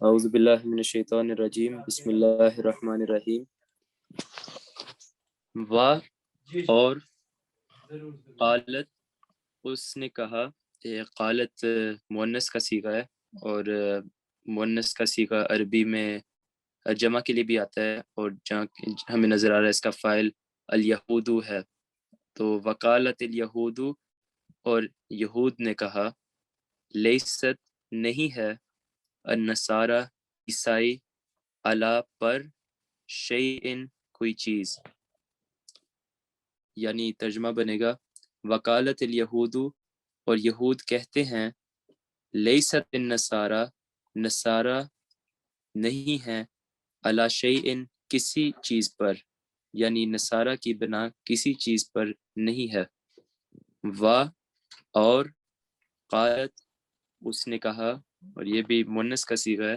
اعوذ باللہ من الشیطان الرجیم بسم اللہ الرحمن الرحیم۔ اور قالت اس نے کہا، قالت مؤنث کا صیغہ ہے، اور مؤنث کا صیغہ عربی میں جمع کے لیے بھی آتا ہے، اور جہاں ہمیں نظر آ رہا ہے اس کا فاعل الیہود ہے، تو وقالت الیہود، اور یہود نے کہا، لیست نہیں ہے، النصارى عیسائی، علی پر، شیئن کوئی چیز، یعنی ترجمہ بنے گا وکالت الیہود، اور یہود کہتے ہیں، لیست النصارى نصارہ نہیں ہے، علی شیئن کسی چیز پر، یعنی نصارہ کی بنا کسی چیز پر نہیں ہے، و اور قالت اس نے کہا، اور یہ بھی مؤنث کا صیغہ ہے،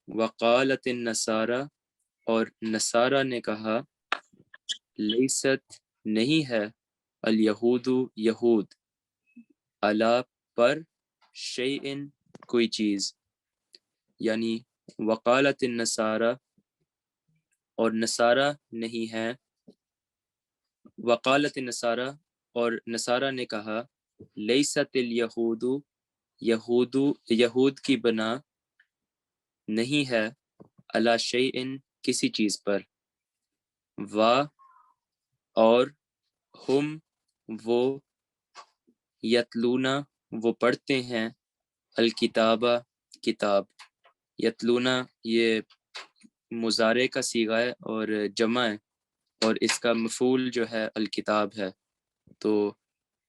وقالت النصارى اور نصارہ نے کہا، لیست نہیں ہے، الیہود یہود، علی پر، شیئن کوئی چیز، یعنی وقالت النصارى اور نصارہ نہیں ہے، وقالت النصارى اور نصارہ نے کہا، لیست الیہود یہود کی بنا نہیں ہے، علی شیئن کسی چیز پر، و اور ہم وہ، یتلونا وہ پڑھتے ہیں، الکتابہ کتاب، یتلونا یہ مضارع کا صیغہ ہے اور جمع ہے، اور اس کا مفعول جو ہے الکتاب ہے، تو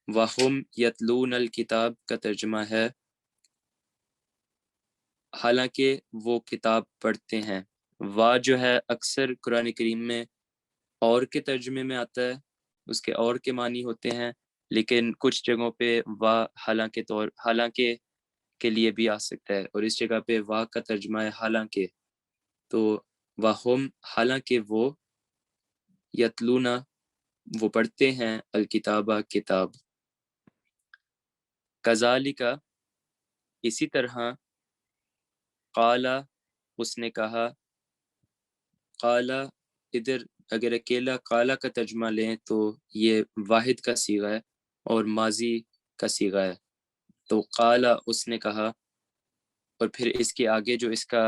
وہم یتلون الکتاب کا ترجمہ ہے حالانکہ وہ کتاب پڑھتے ہیں۔ وا جو ہے اکثر قرآن کریم میں اور کے ترجمے میں آتا ہے، اس کے اور کے معنی ہوتے ہیں، لیکن کچھ جگہوں پہ وا حالانکہ کے لیے بھی آ سکتا ہے، اور اس جگہ پہ وا کا ترجمہ ہے حالانکہ، تو وہم حالانکہ وہ، یتلونا وہ پڑھتے ہیں، الکتابہ کتاب، کذالک اسی طرح، قالا اس نے کہا، قالا ادھر اگر اکیلا قالا کا ترجمہ لیں تو یہ واحد کا صیغہ ہے اور ماضی کا صیغہ ہے، تو قالا اس نے کہا، اور پھر اس کے آگے جو اس کا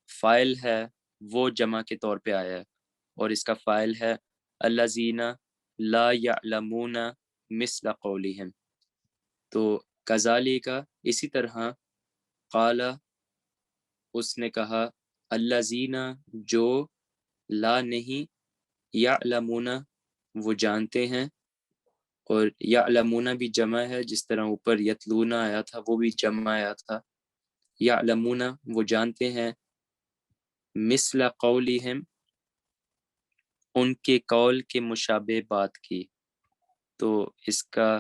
فاعل ہے وہ جمع کے طور پہ آیا ہے، اور اس کا فاعل ہے الذین لا یعلمون مثل قولہم، تو کذالک اسی طرح، قالا اس نے کہا، الذین جو، لا نہیں، یعلمون وہ جانتے ہیں، اور یعلمون بھی جمع ہے، جس طرح اوپر یتلون آیا تھا وہ بھی جمع آیا تھا، یعلمون وہ جانتے ہیں، مثل قولہم ان کے قول کے مشابہ بات کی، تو اس کا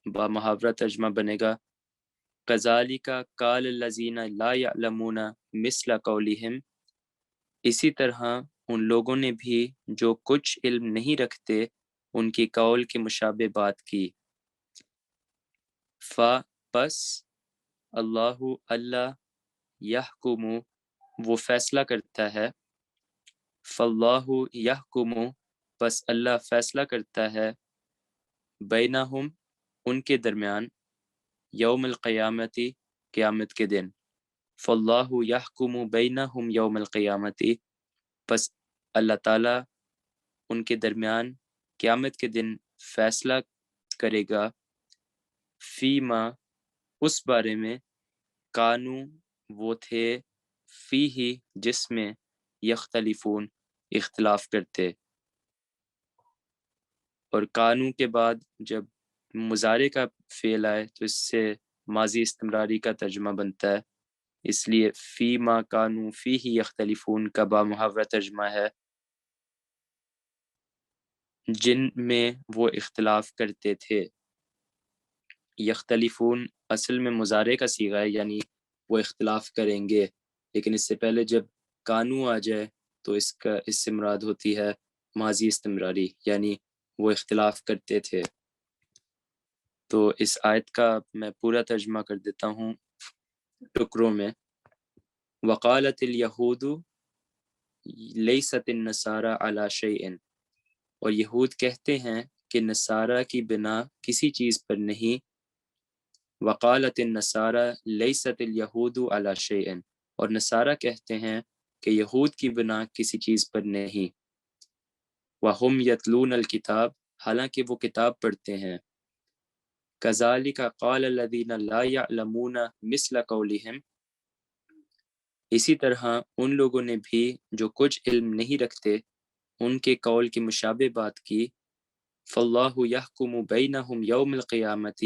با محاورہ ترجمہ بنے گا کذالک قال الذین لا یعلمون مثل قولہم، اسی طرح ان لوگوں نے بھی جو کچھ علم نہیں رکھتے ان کی قول کے مشابہ بات کی، پس اللہ اللہ، یحکم وہ فیصلہ کرتا ہے، فاللہ یحکم پس اللہ فیصلہ کرتا ہے، بینہم ان کے درمیان، یوم القیامتی قیامت کے دن، فاللہ یحکم بینہم یوم القیامتی پس اللہ تعالیٰ ان کے درمیان قیامت کے دن فیصلہ کرے گا، فیما اس بارے میں، کانو وہ تھے، فی ہی جس میں، یختلفون اختلاف کرتے، اور کانو کے بعد جب مضارع کا فعل آئے تو اس سے ماضی استمراری کا ترجمہ بنتا ہے، اس لیے فی ما کانو فی ہی یختلفون کا با محاورہ ترجمہ ہے جن میں وہ اختلاف کرتے تھے، یختلفون اصل میں مضارع کا صیغہ ہے، یعنی وہ اختلاف کریں گے، لیکن اس سے پہلے جب کانو آ جائے تو اس سے مراد ہوتی ہے ماضی استمراری، یعنی وہ اختلاف کرتے تھے۔ تو اس آیت کا میں پورا ترجمہ کر دیتا ہوں ٹکڑوں میں۔ وقالت الیہود لیست النصارى علی شیء، اور یہود کہتے ہیں کہ نصارہ کی بنا کسی چیز پر نہیں. وقالت النصارى لیست الیہود علی شیء، اور نصارہ کہتے ہیں کہ یہود کی بنا کسی چیز پر نہیں. وہم یتلون الکتاب، حالانکہ وہ کتاب پڑھتے ہیں. کذالک قال الذین لا یعلمون مثل قولہم، اسی طرح ان لوگوں نے بھی جو کچھ علم نہیں رکھتے ان کے قول کی مشابہ بات کی. فاللہ یحکم بینہم یوم القیامت،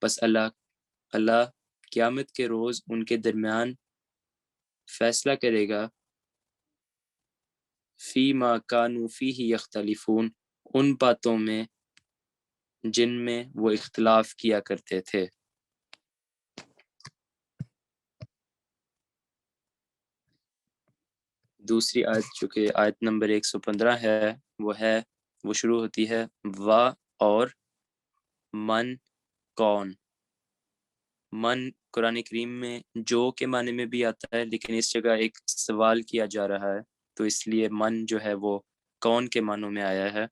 پس اللہ قیامت کے روز ان کے درمیان فیصلہ کرے گا. فیما کانوا فیہ یختلفون، ان باتوں میں جن میں وہ اختلاف کیا کرتے تھے. دوسری آیت جو کہ آیت نمبر 115 ہے وہ شروع ہوتی ہے وا، اور من کون. من قرآن کریم میں جو کے معنی میں بھی آتا ہے، لیکن اس جگہ ایک سوال کیا جا رہا ہے تو اس لیے من جو ہے وہ کون کے معنوں میں آیا ہے.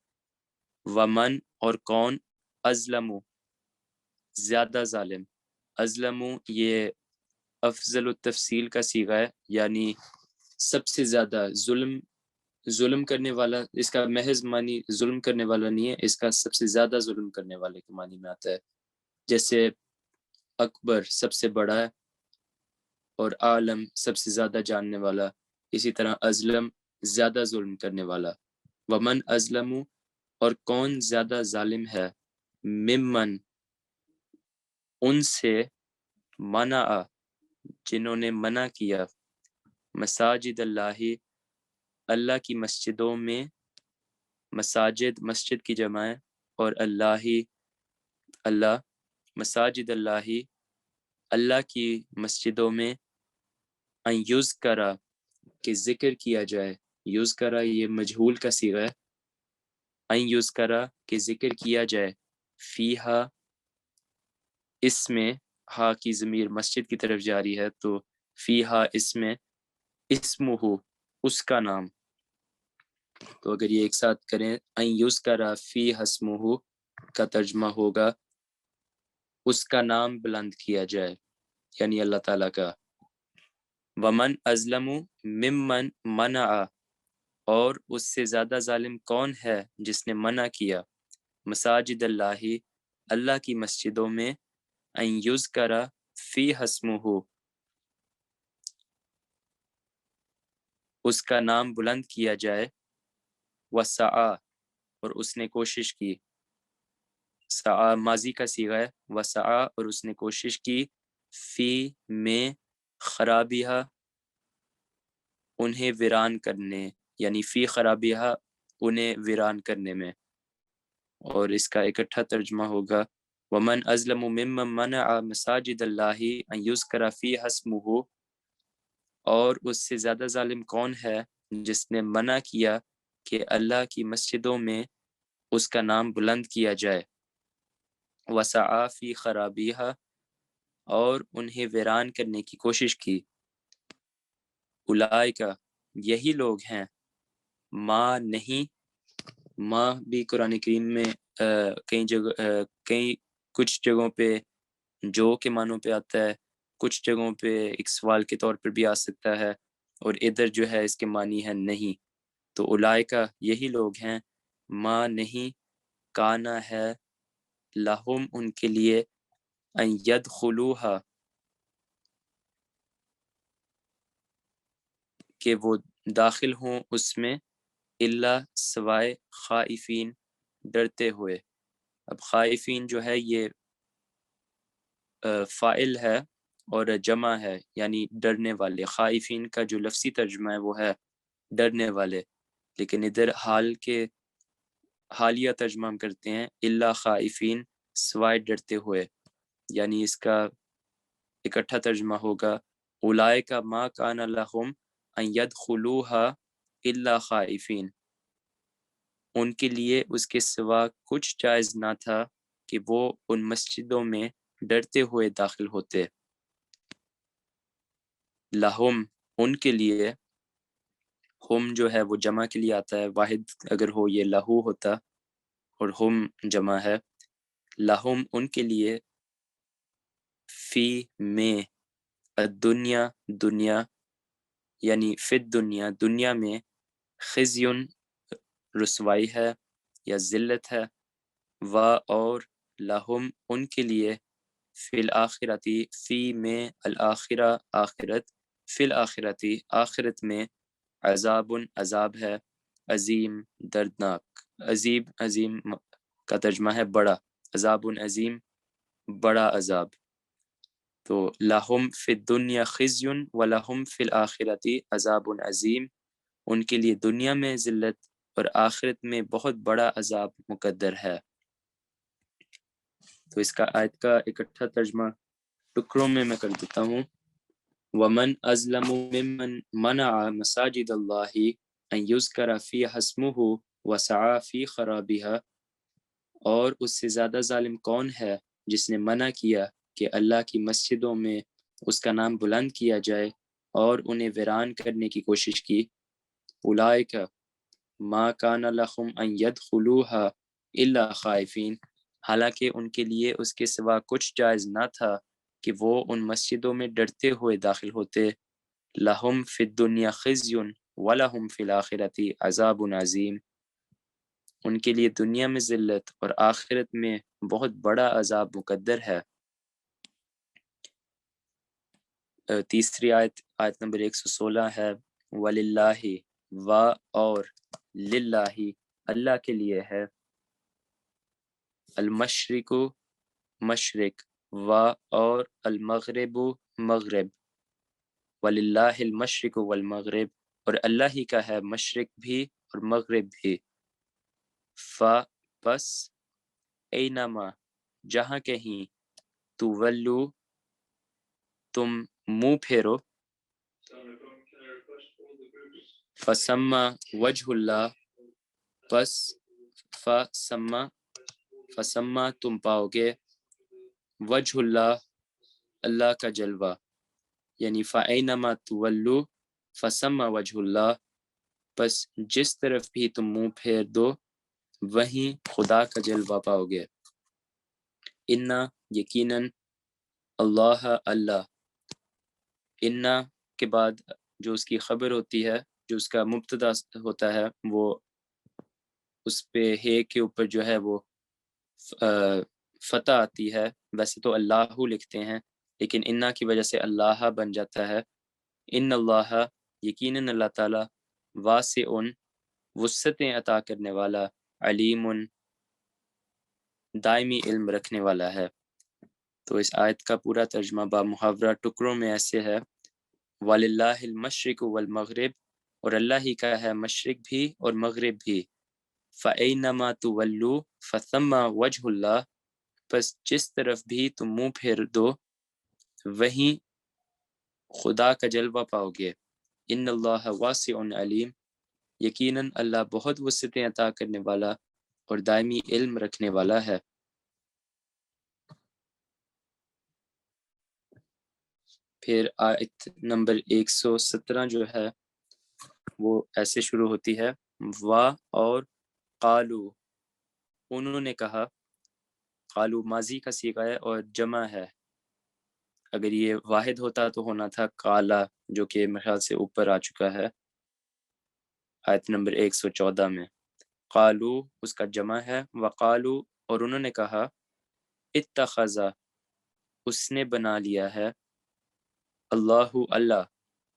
ومن، اور کون، ازلم، زیادہ ظالم. ازلم یہ افضل التفصیل کا صیغہ ہے، یعنی سب سے زیادہ ظلم کرنے والا. اس کا محض معنی ظلم کرنے والا نہیں ہے، اس کا سب سے زیادہ ظلم کرنے والے کے معنی میں آتا ہے. جیسے اکبر سب سے بڑا ہے اور عالم سب سے زیادہ جاننے والا، اسی طرح ازلم زیادہ ظلم کرنے والا. ومن ازلم، اور کون زیادہ ظالم ہے، ممن، ان سے، منع، جنہوں نے منع کیا، مساجد اللہ، اللہ کی مسجدوں میں. مساجد مسجد کی جمع ہے، اور اللہ، مساجد اللہ، اللہ کی مسجدوں میں. ان یذکر، کہ ذکر کیا جائے. یذکر یہ مجہول کا صیغہ ہے. ان یذکر، کہ ذکر کیا جائے. فیہا، اس میں، ہا کی ضمیر مسجد کی طرف جاری ہے تو فیہا اس میں، اسمہ، اس کا نام. تو اگر یہ ایک ساتھ کریں ان یذکر فیہا اسمہ کا ترجمہ ہوگا اس کا نام بلند کیا جائے، یعنی اللہ تعالیٰ کا. ومن ازلم ممن منع، اور اس سے زیادہ ظالم کون ہے جس نے منع کیا، مساجد اللہ، اللہ کی مسجدوں میں. ان یذکر فیہا اسمہ، اس کا نام بلند کیا جائے. وسعی، اور اس نے کوشش کی. سعی ماضی کا صیغہ ہے. وسعی، اور اس نے کوشش کی. فی، میں، خرابیہ، انہیں ویران کرنے، یعنی فی خرابیہ، انہیں ویران کرنے میں. اور اس کا اکٹھا ترجمہ ہوگا ومن ازلم ممن منع مساجد اللہ ان یذکر فیہا اسمہ، اور اس سے زیادہ ظالم کون ہے جس نے منع کیا کہ اللہ کی مسجدوں میں اس کا نام بلند کیا جائے. وسعی فی خرابیہا، اور انہیں ویران کرنے کی کوشش کی. اولئک، یہی لوگ ہیں. ما، نہیں. ما بھی قرآن کریم میں کچھ جگہوں پہ جو کے معنوں پہ آتا ہے، کچھ جگہوں پہ ایک سوال کے طور پر بھی آ سکتا ہے، اور ادھر جو ہے اس کے معنی ہے نہیں. تو اولئکہ، یہی لوگ ہیں. ما، نہیں. کانا، ہے. لہم، ان کے لیے. ان یدخلوہا، کہ وہ داخل ہوں اس میں. الا، سوائے. خائفین، ڈرتے ہوئے. اب خائفین جو ہے یہ فائل ہے اور جمع ہے، یعنی ڈرنے والے. خائفین کا جو لفظی ترجمہ ہے وہ ہے ڈرنے والے، لیکن ادھر حالیہ ترجمہ ہم کرتے ہیں الا خائفین، سوائے ڈرتے ہوئے، یعنی اس کا اکٹھا ترجمہ ہوگا اولئک ما کان لہم ان یدخلوها الا خائفین. ان کے لیے اس کے سوا کچھ جائز نہ تھا کہ وہ ان مسجدوں میں ڈرتے ہوئے داخل ہوتے. لہم ان کے لیے، ہم جو ہے وہ جمع کے لیے آتا ہے، واحد اگر ہو یہ لہو ہوتا اور ہم جمع ہے، لہم ان کے لیے، فی میں، الدنیا دنیا، یعنی فی دنیا دنیا میں، خزیون رسوائی ہے یا ذلت ہے، و اور لہم ان کے لیے، فی الآخرتی فی میں الآخرہ آخرت، فی الآخرتی آخرت میں، عذاب عذاب ہے، عظیم دردناک، عظیم کا ترجمہ ہے بڑا، عذاب عظیم بڑا عذاب۔ تو لہم فی الدنیا خزی و لہم فی الآخرتی عذاب عظیم، ان کے لیے دنیا میں ذلت اور آخرت میں بہت بڑا عذاب مقدر ہے۔ تو اس کا آیت کا اکٹھا ترجمہ ٹکڑوں میں کر دیتا ہوں۔ ومن ازلم ممن منع مساجد اللہ ان یذکر فیہا اسمہ وسعی فی خرابها، اور اس سے زیادہ ظالم کون ہے جس نے منع کیا کہ اللہ کی مسجدوں میں اس کا نام بلند کیا جائے اور انہیں ویران کرنے کی کوشش کی۔ اولئک ما کان لہم ان یدخلوها الا خائفین، حالانکہ ان کے لیے اس کے سوا کچھ جائز نہ تھا کہ وہ ان مسجدوں میں ڈرتے ہوئے داخل ہوتے۔ لہم فی الدنیا خزی ولہم فی الآخرۃ عذاب عظیم، ان کے لیے دنیا میں ذلت اور آخرت میں بہت بڑا عذاب مقدر ہے۔ تیسری آیت، آیت نمبر 116 ہے، وَلِلَّهِ، و اور، للہ اللہ کے لیے ہے، المشرق مشرق، و اور، المغرب مغرب، وَلِلَّهِ المشرق والمغرب، اور اللہ ہی کا ہے مشرق بھی اور مغرب بھی۔ پس اینما، جہاں کہیں، تولو، تم منہ پھیرو، فسما وجہ اللہ، پس فسما تم پاؤ گے، وجہ اللہ اللہ کا جلوہ، یعنی فَأَيْنَمَا تُوَلُّوا فَثَمَّ وَجْهُ اللہ، پس جس طرف بھی تم منہ پھیر دو وہیں خدا کا جلوہ پاؤ گے۔ انا، یقیناً، اللہ اللہ، انا کے بعد جو اس کی خبر ہوتی ہے، جو اس کا مبتدا ہوتا ہے، وہ اس پہ ہے کے اوپر جو ہے وہ فتح آتی ہے، ویسے تو اللہ لکھتے ہیں لیکن انا کی وجہ سے اللہ بن جاتا ہے۔ ان اللہ، یقیناً اللہ تعالی، واسع، وسعتیں عطا کرنے والا، علیم، دائمی علم رکھنے والا ہے۔ تو اس آیت کا پورا ترجمہ با محاورہ ٹکڑوں میں ایسے ہے، وَلِلَّهِ الْمَشْرِقُ وَالْمَغْرِبُ، اور اللہ ہی کا ہے مشرق بھی اور مغرب بھی، فَأَيْنَمَا تُوَلُّوا فَثَمَّ وَجْهُ اللہ، پس جس طرف بھی تم منہ پھیر دو وہیں خدا کا جلوہ پاؤ گے۔ ان اللہ واسع علیم، یقیناً اللہ بہت وسعتیں عطا کرنے والا اور دائمی علم رکھنے والا ہے۔ پھر آیت نمبر 117 جو ہے وہ ایسے شروع ہوتی ہے، وا اور، قالو، انہوں نے کہا، قالو ماضی کا صیغہ ہے اور جمع ہے، اگر یہ واحد ہوتا تو ہونا تھا قالا، جو کہ میرے خیال سے اوپر آ چکا ہے آیت نمبر 114 میں۔ قالو اس کا جمع ہے، وقالو، اور انہوں نے کہا، اتخذا، اس نے بنا لیا ہے، اللہ اللہ،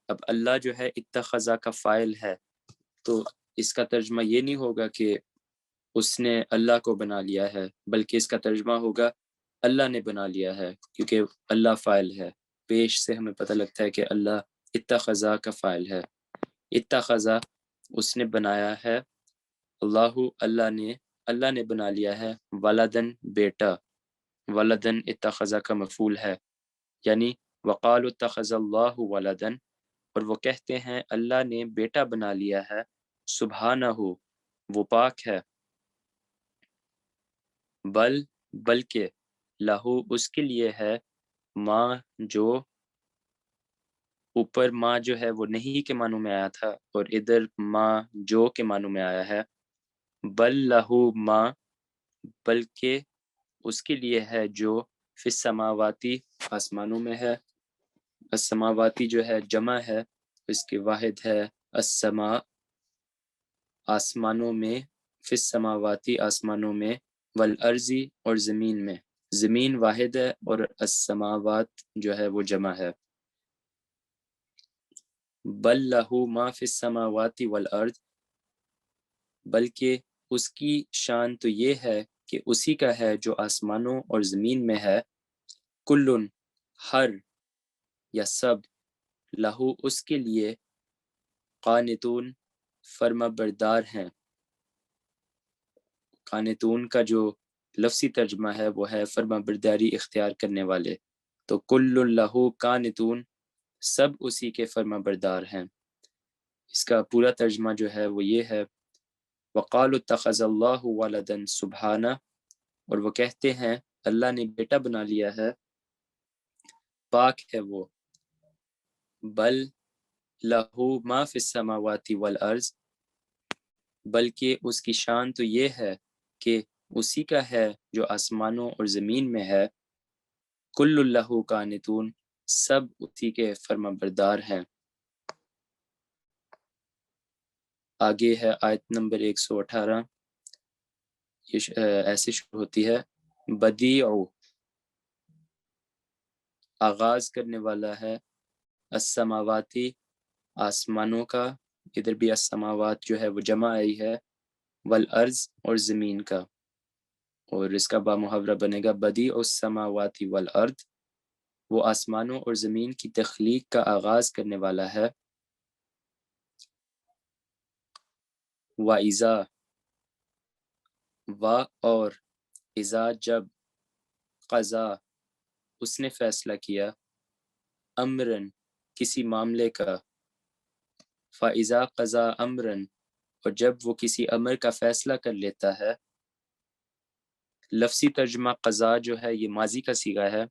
اب اللہ جو ہے اتخذا کا فاعل ہے، تو اس کا ترجمہ یہ نہیں ہوگا کہ اس نے اللہ کو بنا لیا ہے، بلکہ اس کا ترجمہ ہوگا اللہ نے بنا لیا ہے، کیونکہ اللہ فاعل ہے۔ پیش سے ہمیں پتہ لگتا ہے کہ اللہ اتخذا کا فاعل ہے۔ اتخذا اس نے بنایا ہے، اللہ نے بنا لیا ہے، ولدن بیٹا، ولدن اتخذا کا مفعول ہے، یعنی وقال اتخذ اللہ ولدن، اور وہ کہتے ہیں اللہ نے بیٹا بنا لیا ہے، سبحانہ، وہ پاک ہے، بلکہ لہو اس کے لیے ہے، ماں جو، اوپر ما جو ہے وہ نہیں کے معنوں میں آیا تھا اور ادھر ما جو کے معنوں میں آیا ہے. بل لہو ما، بلکہ اس کے لیے ہے جو فی السماواتی آسمانوں میں ہے. السماواتی جو ہے جمع ہے، اس کی واحد ہے السماء، آسمانوں میں، فی السماواتی آسمانوں میں، والارضی اور زمین میں. زمین واحد ہے اور السماوات جو ہے وہ جمع ہے. بل لہو ما فی السماوات والارض، بلکہ اس کی شان تو یہ ہے کہ اسی کا ہے جو آسمانوں اور زمین میں ہے. کلن، ہر یا سب، لہو اس کے لیے، قانتون فرما بردار ہیں. قانتون کا جو لفظی ترجمہ ہے وہ ہے فرما برداری اختیار کرنے والے. تو کل لہو قانتون، سب اسی کے فرما بردار ہیں. اس کا پورا ترجمہ جو ہے وہ یہ ہے، وقالوا اتخذ اللہ ولدا سبحانہ، اور وہ کہتے ہیں اللہ نے بیٹا بنا لیا ہے، پاک ہے وہ. بل لہو ما فی السماوات والارض، بلکہ اس کی شان تو یہ ہے کہ اسی کا ہے جو آسمانوں اور زمین میں ہے. کل لہو قانتون، سب اسی کے فرما بردار ہیں. آگے ہے آیت نمبر 118، یہ ایسے شروع ہوتی ہے، بدیع، آغاز کرنے والا ہے، السماواتی آسمانوں کا، ادھر بھی السماوات جو ہے وہ جمع آئی ہے، والارض اور زمین کا، اور اس کا با محاورہ بنے گا بدیع السماوات والارض، وہ آسمانوں اور زمین کی تخلیق کا آغاز کرنے والا ہے. وَإِذَا، و اور، اذا جب، قضا اس نے فیصلہ کیا، امرن کسی معاملے کا، فَإِذَا قضا امرن، اور جب وہ کسی امر کا فیصلہ کر لیتا ہے. لفظی ترجمہ قضا جو ہے یہ ماضی کا صیغہ ہے،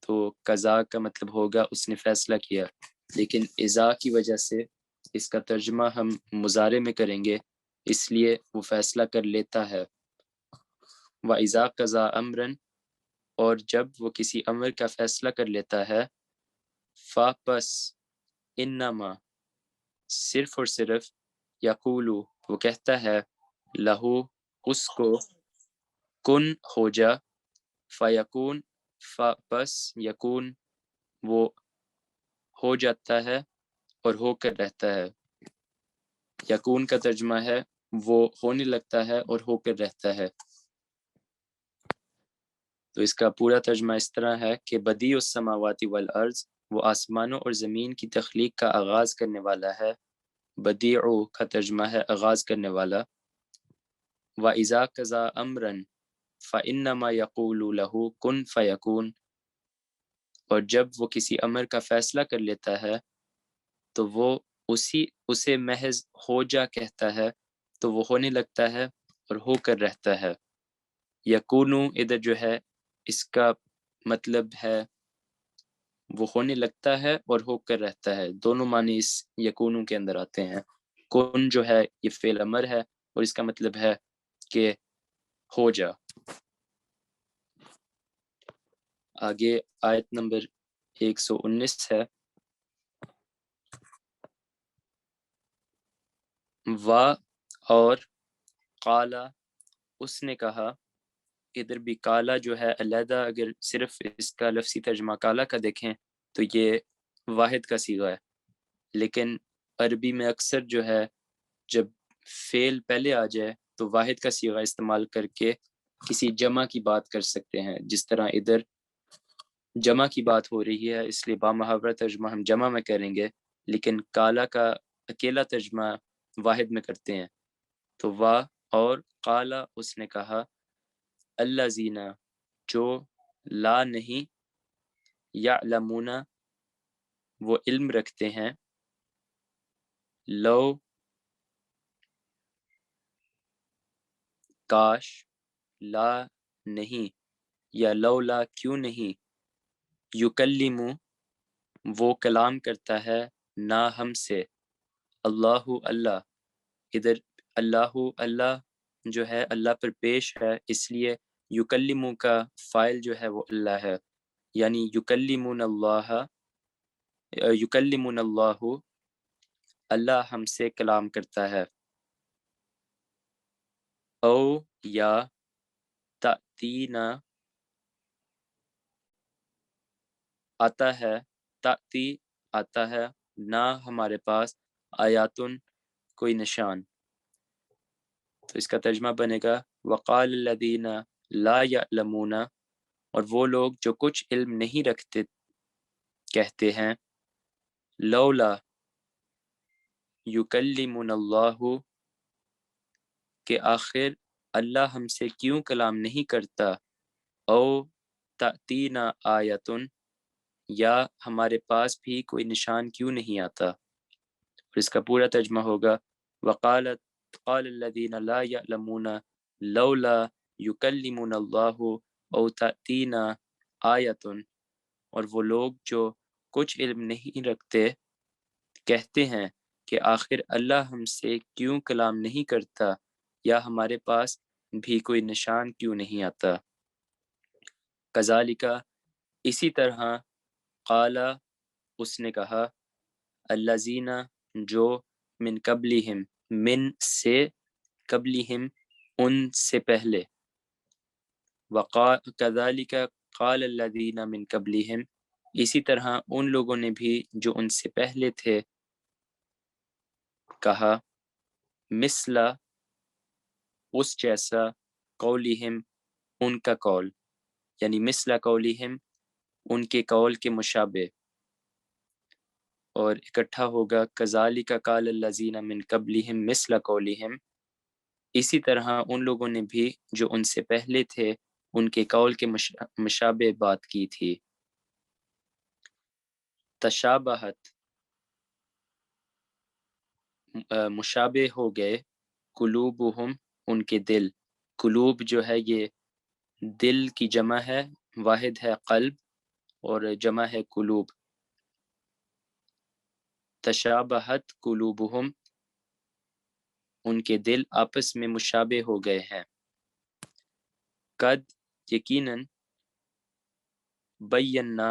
تو قضا کا مطلب ہوگا اس نے فیصلہ کیا، لیکن اذا کی وجہ سے اس کا ترجمہ ہم مضارع میں کریں گے، اس لیے وہ فیصلہ کر لیتا ہے. وَإِذَا قَضَىٰ أَمْرًا، اور جب وہ کسی امر کا فیصلہ کر لیتا ہے، فَپس انما، صرف اور صرف، یقولو وہ کہتا ہے، لہو اس کو، کن ہو جا، فیکون پس یکون وہ ہو جاتا ہے اور ہو کر رہتا ہے. یکون کا ترجمہ ہے وہ ہونے لگتا ہے اور ہو کر رہتا ہے. تو اس کا پورا ترجمہ اس طرح ہے کہ بدیع السماوات والارض، وہ آسمانوں اور زمین کی تخلیق کا آغاز کرنے والا ہے. بدیع کا ترجمہ ہے آغاز کرنے والا. وَإِذَا قَضَىٰ أَمْرًا فَإِنَّمَا يَقُولُ لَهُ كُن فَيَكُونُ، اور جب وہ کسی امر کا فیصلہ کر لیتا ہے تو وہ اسے محض ہو جا کہتا ہے تو وہ ہونے لگتا ہے اور ہو کر رہتا ہے. یکونو ادھر جو ہے اس کا مطلب ہے وہ ہونے لگتا ہے اور ہو کر رہتا ہے، دونوں معنی اس یکونو کے اندر آتے ہیں. کن جو ہے یہ فعل امر ہے اور اس کا مطلب ہے کہ ہو جا. آگے آیت نمبر 119 ہے، وا اور، قالا اس نے کہا. ادھر بھی کالا جو ہے علیحدہ اگر صرف اس کا لفظی ترجمہ کالا کا دیکھیں تو یہ واحد کا صیغہ ہے، لیکن عربی میں اکثر جو ہے جب فعل پہلے آ جائے تو واحد کا صیغہ استعمال کر کے کسی جمع کی بات کر سکتے ہیں. جس طرح ادھر جمع کی بات ہو رہی ہے اس لیے بامحاورہ ترجمہ ہم جمع میں کریں گے، لیکن کالا کا اکیلا ترجمہ واحد میں کرتے ہیں. تو وا اور، قالا اس نے کہا، الذین جو، لا نہیں، یعلمون وہ علم رکھتے ہیں، لو کاش، لا نہیں، یا لولا کیوں نہیں، یکلم وہ کلام کرتا ہے، نہ ہم سے، اللہ اللہ، ادھر اللہ اللہ جو ہے اللہ پر پیش ہے، اس لیے یکلمو کا فائل جو ہے وہ اللہ ہے، یعنی یکلمون اللہ، یکلمون اللہ، اللہ ہم سے کلام کرتا ہے، او یا تأتینا آتا ہے، تأتی آتا ہے، نہ ہمارے پاس آیاتن کوئی نشان، تو اس کا ترجمہ بنے گا وقال الذین لا یعلمون، اور وہ لوگ جو کچھ علم نہیں رکھتے کہتے ہیں لولا یکلمنا اللہ، کہ آخر اللہ ہم سے کیوں کلام نہیں کرتا، او تأتینا آیتن، یا ہمارے پاس بھی کوئی نشان کیوں نہیں آتا، اور اس کا پورا ترجمہ ہوگا قال الذین لا یعلمون لولا یکلمنا اللہ او تأتینا آیتن، اور وہ لوگ جو کچھ علم نہیں رکھتے کہتے ہیں کہ آخر اللہ ہم سے کیوں کلام نہیں کرتا، یا ہمارے پاس بھی کوئی نشان کیوں نہیں آتا، کذالک اسی طرح، قال اس نے کہا، الذین جو، من قبلہم من سے، قبلہم ان سے پہلے، کذالک قال الذین من قبلہم اسی طرح ان لوگوں نے بھی جو ان سے پہلے تھے کہا، مثلا اس جیسا، قولہم ان کا قول، یعنی مثلا قولہم ان کے قول کے مشابہ، اور اکٹھا ہوگا کذالک قال الذین من قبلہم مثل قولہم، اسی طرح ان لوگوں نے بھی جو ان سے پہلے تھے ان کے قول کے مشابہ بات کی تھی، تشابہت مشابہ ہو گئے، قلوبہم ان کے دل، قلوب جو ہے یہ دل کی جمع ہے، واحد ہے قلب اور جمع ہے قلوب، تشابہت قلوبہم ان کے دل آپس میں مشابہ ہو گئے ہیں، قد یقیناً، بینا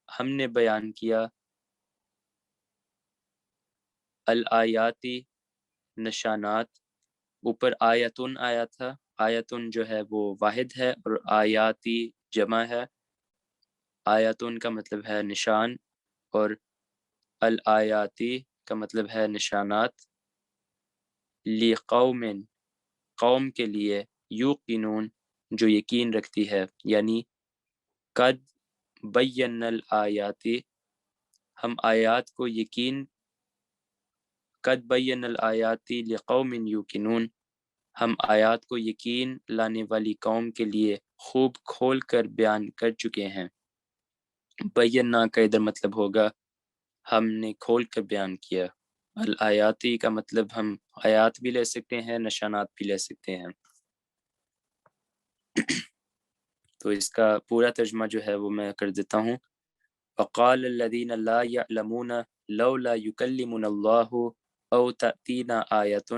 ہم نے بیان کیا، الآیاتی نشانات، اوپر آیتن آیا تھا، آیتن جو ہے وہ واحد ہے اور آیاتی جمع ہے، آیتن کا مطلب ہے نشان اور الآیاتی کا مطلب ہے نشانات، لقوم قوم کے لیے، یوقنون جو یقین رکھتی ہے، یعنی قد بینا الآیاتی ہم آیات کو یقین، قد بینا الآیاتی لقوم یوقنون ہم آیات کو یقین لانے والی قوم کے لیے خوب کھول کر بیان کر چکے ہیں، بینا کا ادھر مطلب ہوگا ہم نے کھول کر بیان کیا، الآیاتی کا مطلب ہم آیات بھی لے سکتے ہیں، نشانات بھی لے سکتے ہیں، تو اس کا پورا ترجمہ جو ہے وہ میں کر دیتا ہوں، وقال الذین لا یعلمون لولا یکلمنا اللہ او تأتینا آیۃ،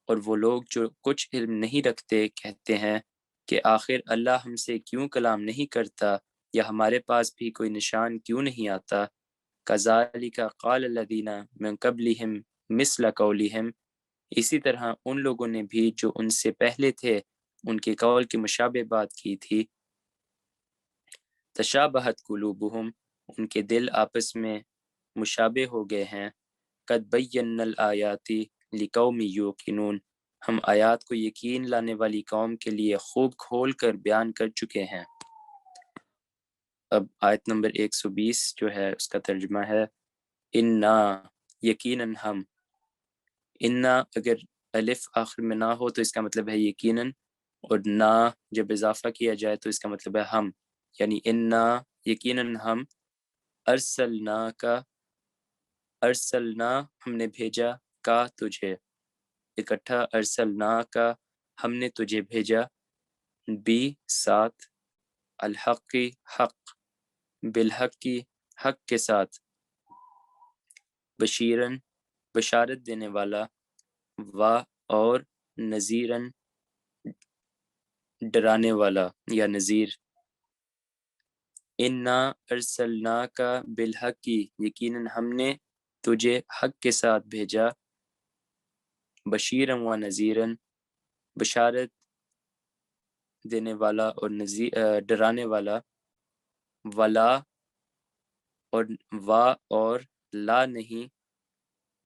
اور وہ لوگ جو کچھ علم نہیں رکھتے کہتے ہیں کہ آخر اللہ ہم سے کیوں کلام نہیں کرتا، یا ہمارے پاس بھی کوئی نشان کیوں نہیں آتا، کذالک قال الذین من قبلہم مثل قولہم اسی طرح ان لوگوں نے بھی جو ان سے پہلے تھے ان کے قول کی مشابہ بات کی تھی، تشابہت قلوبہم ان کے دل آپس میں مشابہ ہو گئے ہیں، قد بینا الآیات لقوم یوقنون ہم آیات کو یقین لانے والی قوم کے لیے خوب کھول کر بیان کر چکے ہیں۔ اب آیت نمبر 120 جو ہے اس کا ترجمہ ہے، انا یقیناً ہم، انا اگر الف آخر میں نہ ہو تو اس کا مطلب ہے یقیناً، اور نہ جب اضافہ کیا جائے تو اس کا مطلب ہے ہم، یعنی انا یقیناً ہم، ارسلنا کا، ارسلنا ہم نے بھیجا، کا تجھے، اکٹھا ارسلنا کا ہم نے تجھے بھیجا، بی ساتھ، الحق کی حق، بالحق کی حق کے ساتھ، بشیرن بشارت دینے والا، و اور نذیرن ڈرانے والا یا نذیر۔ انا ارسلناک بالحق یقیناً ہم نے تجھے حق کے ساتھ بھیجا، بشیرن و نذیرن بشارت دینے والا اور ڈرانے والا، ولا اور اور لا نہیں،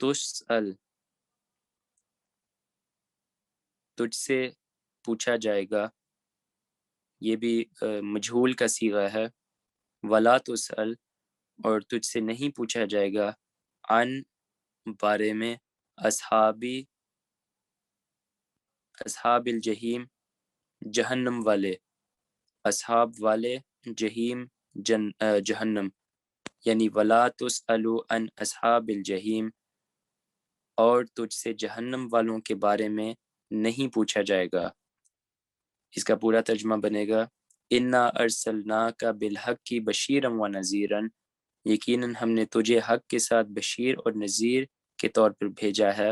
تسأل تجھ سے پوچھا جائے گا، یہ بھی مجہول کا صیغہ ہے، ولا تسأل اور تجھ سے نہیں پوچھا جائے گا، عن بارے میں، اصحاب الجحیم جہنم والے، اصحاب والے جہیم جہنم، یعنی ولا تسأل عن اصحاب الجحیم اور تجھ سے جہنم والوں کے بارے میں نہیں پوچھا جائے گا۔ اس کا پورا ترجمہ بنے گا انا ارسلناک بالحق بشیرا و نذیرا، یقیناً ہم نے تجھے حق کے ساتھ بشیر اور نذیر کے طور پر بھیجا ہے،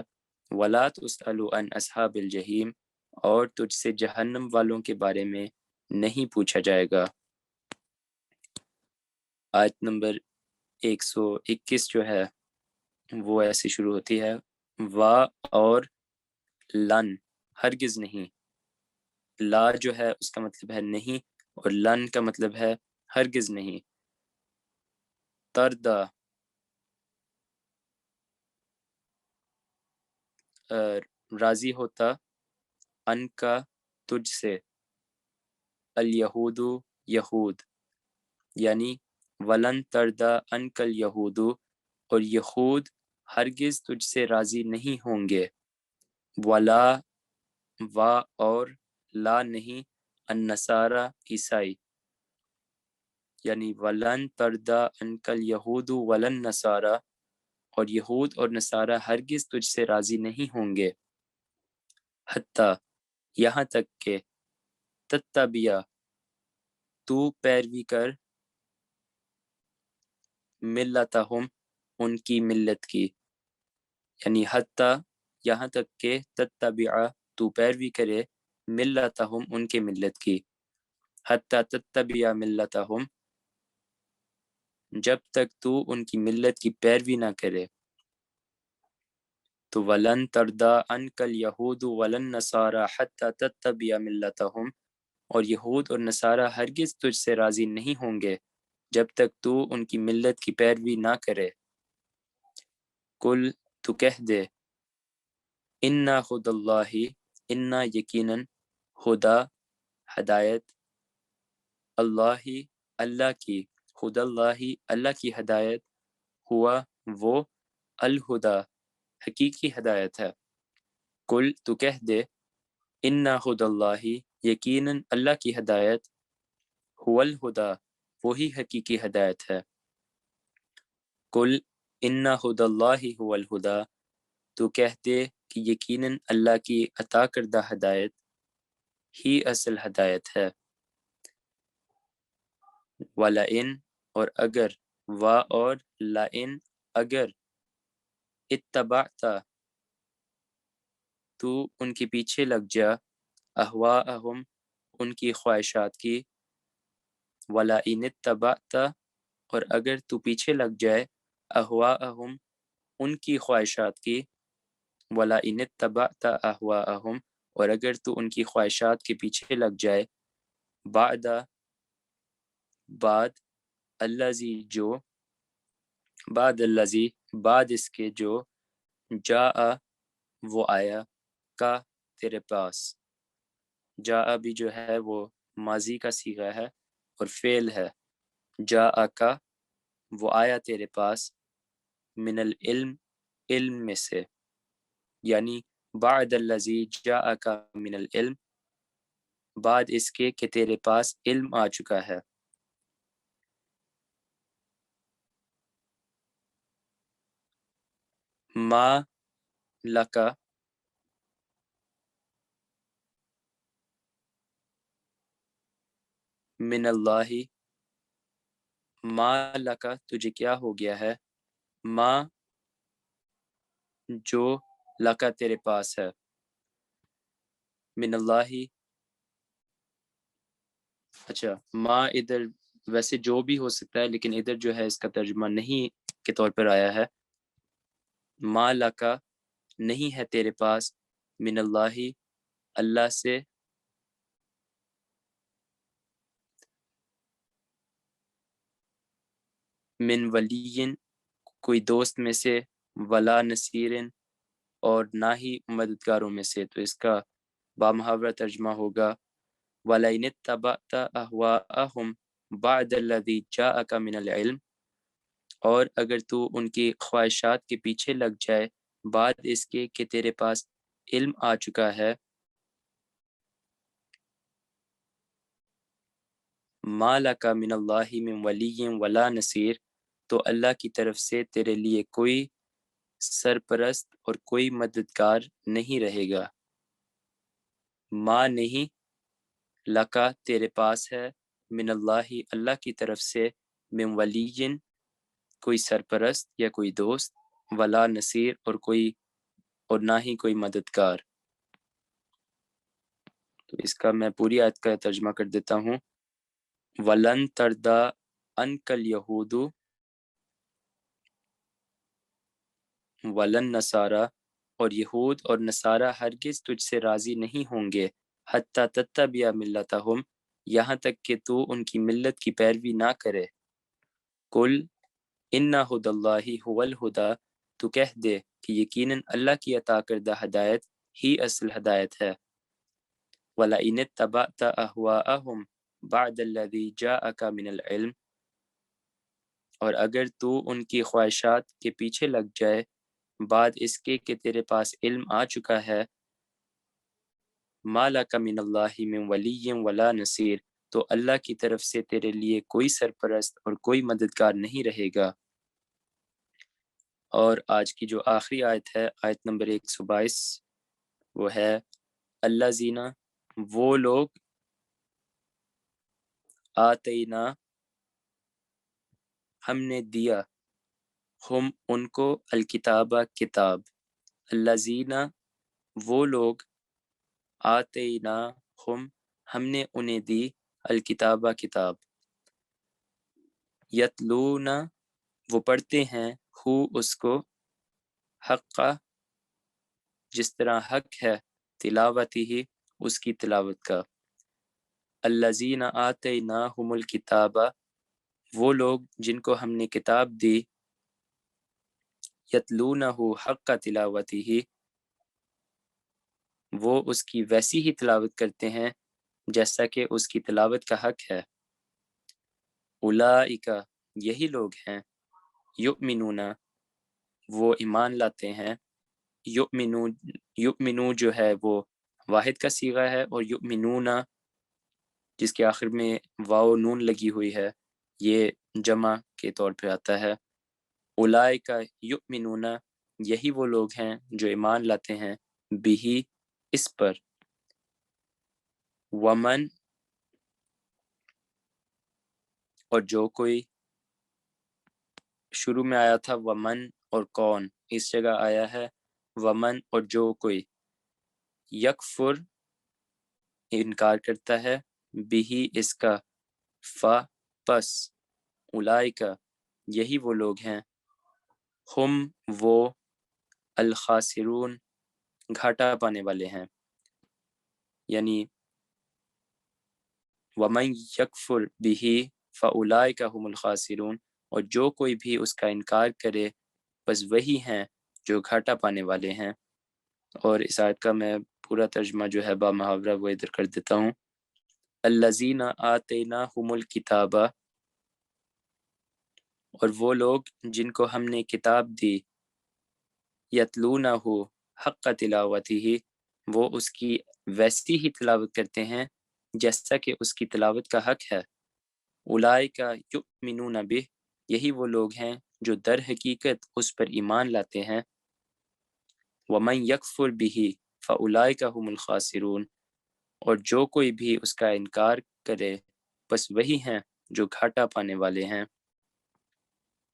ولا تسأل عن اصحاب الجحیم اور تجھ سے جہنم والوں کے بارے میں نہیں پوچھا جائے گا۔ آیت نمبر 121 جو ہے وہ ایسی شروع ہوتی ہے، وا اور لن ہرگز نہیں، لا جو ہے اس کا مطلب ہے نہیں اور لن کا مطلب ہے ہرگز نہیں، تردا راضی ہوتا، ان کا تجھ سے، الیہود یہود، یعنی ولن تردا ان کل یہود اور یہود ہرگز تجھ سے راضی نہیں ہوں گے، ولا و اور لا نہیں، النصارى عیسائی، یعنی ولن تردا انکل یہود ولن نصارى اور یہود اور نصارہ ہرگز تجھ سے راضی نہیں ہوں گے، حتیٰ یہاں تک کہ تتبع تو پیروی کر، ملتہم ان کی ملت کی، یعنی حتیٰ یہاں تک کہ تتبع تو پیروی کرے، ملتہم ان کے ملت کی، حتیٰ تتبع ملتہم جب تک تو ان کی ملت کی پیروی نہ کرے، تو ولن تردا عنک الیہود ولن نصارى حتیٰ تتبع ملتہم اور یہود اور نصارہ ہرگز تجھ سے راضی نہیں ہوں گے جب تک تو ان کی ملت کی پیروی نہ کرے، کل تو کہہ دے، انا ہدی اللہ، انا یقیناً، ہدا ہدایت، اللہ اللہ کی، ہدی اللہ اللہ کی ہدایت، ہوا وہ، الہدا حقیقی ہدایت ہے، کل تو کہہ دے، انا ہدی اللہ یقیناً اللہ کی ہدایت، هو الہدا وہی حقیقی ہدایت ہے، کل انا ہدی اللہ هو الہدا تو کہہ دے کہ یقیناً اللہ کی عطا کردہ ہدایت ہی اصل ہدایت ہے، وَلَئِن اور اگر، و اور لَئِن اگر، اتبعت تو ان کے پیچھے لگ جا، اہواءہم ان کی خواہشات کی، وَلَئِنِ اتبعت اور اگر تو پیچھے لگ جائے، اہواءہم ان کی خواہشات کی، وَلَئِنِ اتبعت اہواءہم اور اگر تو ان کی خواہشات کے پیچھے لگ جائے، بعد الذی جو، بعد الذی بعد اس کے جو، جاء وہ آیا، کا تیرے پاس، جاء بھی جو ہے وہ ماضی کا صیغہ ہے اور فعل ہے، جاء کا وہ آیا تیرے پاس، من العلم علم میں سے، یعنی بعد الذی جاء کا من العلم بعد اس کے کہ تیرے پاس علم آ چکا ہے، ما لکا من اللہ، ما لکا تجھے کیا ہو گیا ہے، ما جو لکا تیرے پاس ہے، من اللہ، اچھا ما ادھر ویسے جو بھی ہو سکتا ہے، لیکن ادھر جو ہے اس کا ترجمہ نہیں کے طور پر آیا ہے، ما لکا نہیں ہے تیرے پاس، من اللہ اللہ سے، من ولی کوئی دوست میں سے، ولا نصیر اور نہ ہی مددگاروں میں سے، تو اس کا بامحاورہ ترجمہ ہوگا وَلَئِنِ اتَّبَعْتَ أَهْوَاءَهُمْ بَعْدَ الَّذِي جَاءَكَ مِنَ الْعِلْمِ، اور اگر تو ان کی خواہشات کے پیچھے لگ جائے بعد اس کے کہ تیرے پاس علم آ چکا ہے، مَا لَكَ مِنَ اللَّهِ مِنْ وَلِيٍّ وَلَا نَصِيرٍ، تو اللہ کی طرف سے تیرے لیے کوئی سرپرست اور کوئی مددگار نہیں رہے گا، ماں نہیں، لکا تیرے پاس ہے، من اللہ اللہ کی طرف سے، من ولی کوئی سرپرست یا کوئی دوست، ولا نصیر اور نہ ہی کوئی مددگار۔ تو اس کا میں پوری آیت کا ترجمہ کر دیتا ہوں، ولن تردا عنک الیہود ولن نصارا، اور یہود اور نصارہ ہرگز تجھ سے راضی نہیں ہوں گے، حتی تتبع ملتہم، یہاں تک کہ تو ان کی ملت کی پیروی نہ کرے، کل ان ہدی اللہ هو الہدا، تو کہہ دے کہ یقیناً اللہ کی عطا کردہ ہدایت ہی اصل ہدایت ہے، وَلَئِنِ اتَّبَعْتَ أَهْوَاءَهُمْ بَعْدَ الَّذِي جَاءَكَ مِنَ الْعِلْمِ، اور اگر تو ان کی خواہشات کے پیچھے لگ جائے بعد اس کے کہ تیرے پاس علم آ چکا ہے، مَا لَكَ مِنَ اللَّهِ مِنْ وَلِيٍّ وَلَا نَصِيرٍ، تو اللہ کی طرف سے تیرے لیے کوئی سرپرست اور کوئی مددگار نہیں رہے گا۔ اور آج کی جو آخری آیت ہے، آیت نمبر 122، وہ ہے اللہ زینہ، وہ لوگ، آتینا ہم نے دیا، ہم ان کو، الکتابہ کتاب، الذین وہ لوگ، آتینا ہم نے انہیں دی، الکتابہ کتاب، یتلون وہ پڑھتے ہیں، ہو اس کو، حق جس طرح حق ہے، تلاوتی ہی اس کی تلاوت کا، الذین آتیناہم الکتابہ وہ لوگ جن کو ہم نے کتاب دی، یتلونہ حق تلاوتہ وہ اس کی ویسی ہی تلاوت کرتے ہیں جیسا کہ اس کی تلاوت کا حق ہے، اولئک یہی لوگ ہیں، یؤمنون وہ ایمان لاتے ہیں، یؤمنو جو ہے وہ واحد کا صیغہ ہے، اور یؤمنون جس کے آخر میں واو نون لگی ہوئی ہے یہ جمع کے طور پہ آتا ہے، اولئک یؤمنون یہی وہ لوگ ہیں جو ایمان لاتے ہیں، بہی اس پر، ومن اور جو کوئی، شروع میں آیا تھا ومن اور کون، اس جگہ آیا ہے ومن اور جو کوئی، یکفر انکار کرتا ہے، بہی اس کا، پس اولئک یہی وہ لوگ ہیں، ہم وہ، الخاسرون گھاٹا پانے والے ہیں، یعنی وَمَن یکفر بِہ فَأُولَئِکَ هُمُ الْخَاسِرُونَ، اور جو کوئی بھی اس کا انکار کرے بس وہی ہیں جو گھاٹا پانے والے ہیں۔ اور اس آیت کا میں پورا ترجمہ جو ہے با محاورہ وہ ادھر کر دیتا ہوں، الذین آتیناہم الکتاب، اور وہ لوگ جن کو ہم نے کتاب دی، یتلونہ حق تلاوتہ وہ اس کی ویسی ہی تلاوت کرتے ہیں جیسا کہ اس کی تلاوت کا حق ہے، اولئک یؤمنون بہ یہی وہ لوگ ہیں جو در حقیقت اس پر ایمان لاتے ہیں، ومن یکفر بہ فاولئک هم الخاسرون، اور جو کوئی بھی اس کا انکار کرے بس وہی ہیں جو گھاٹا پانے والے ہیں۔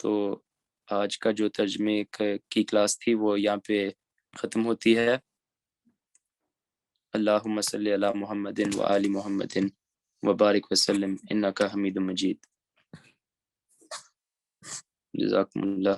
تو آج کا جو ترجمے کی کلاس تھی وہ یہاں پہ ختم ہوتی ہے. اللہم صلی علی محمد و آل محمد وبارک وسلم انک حمید مجید. جزاکم اللہ.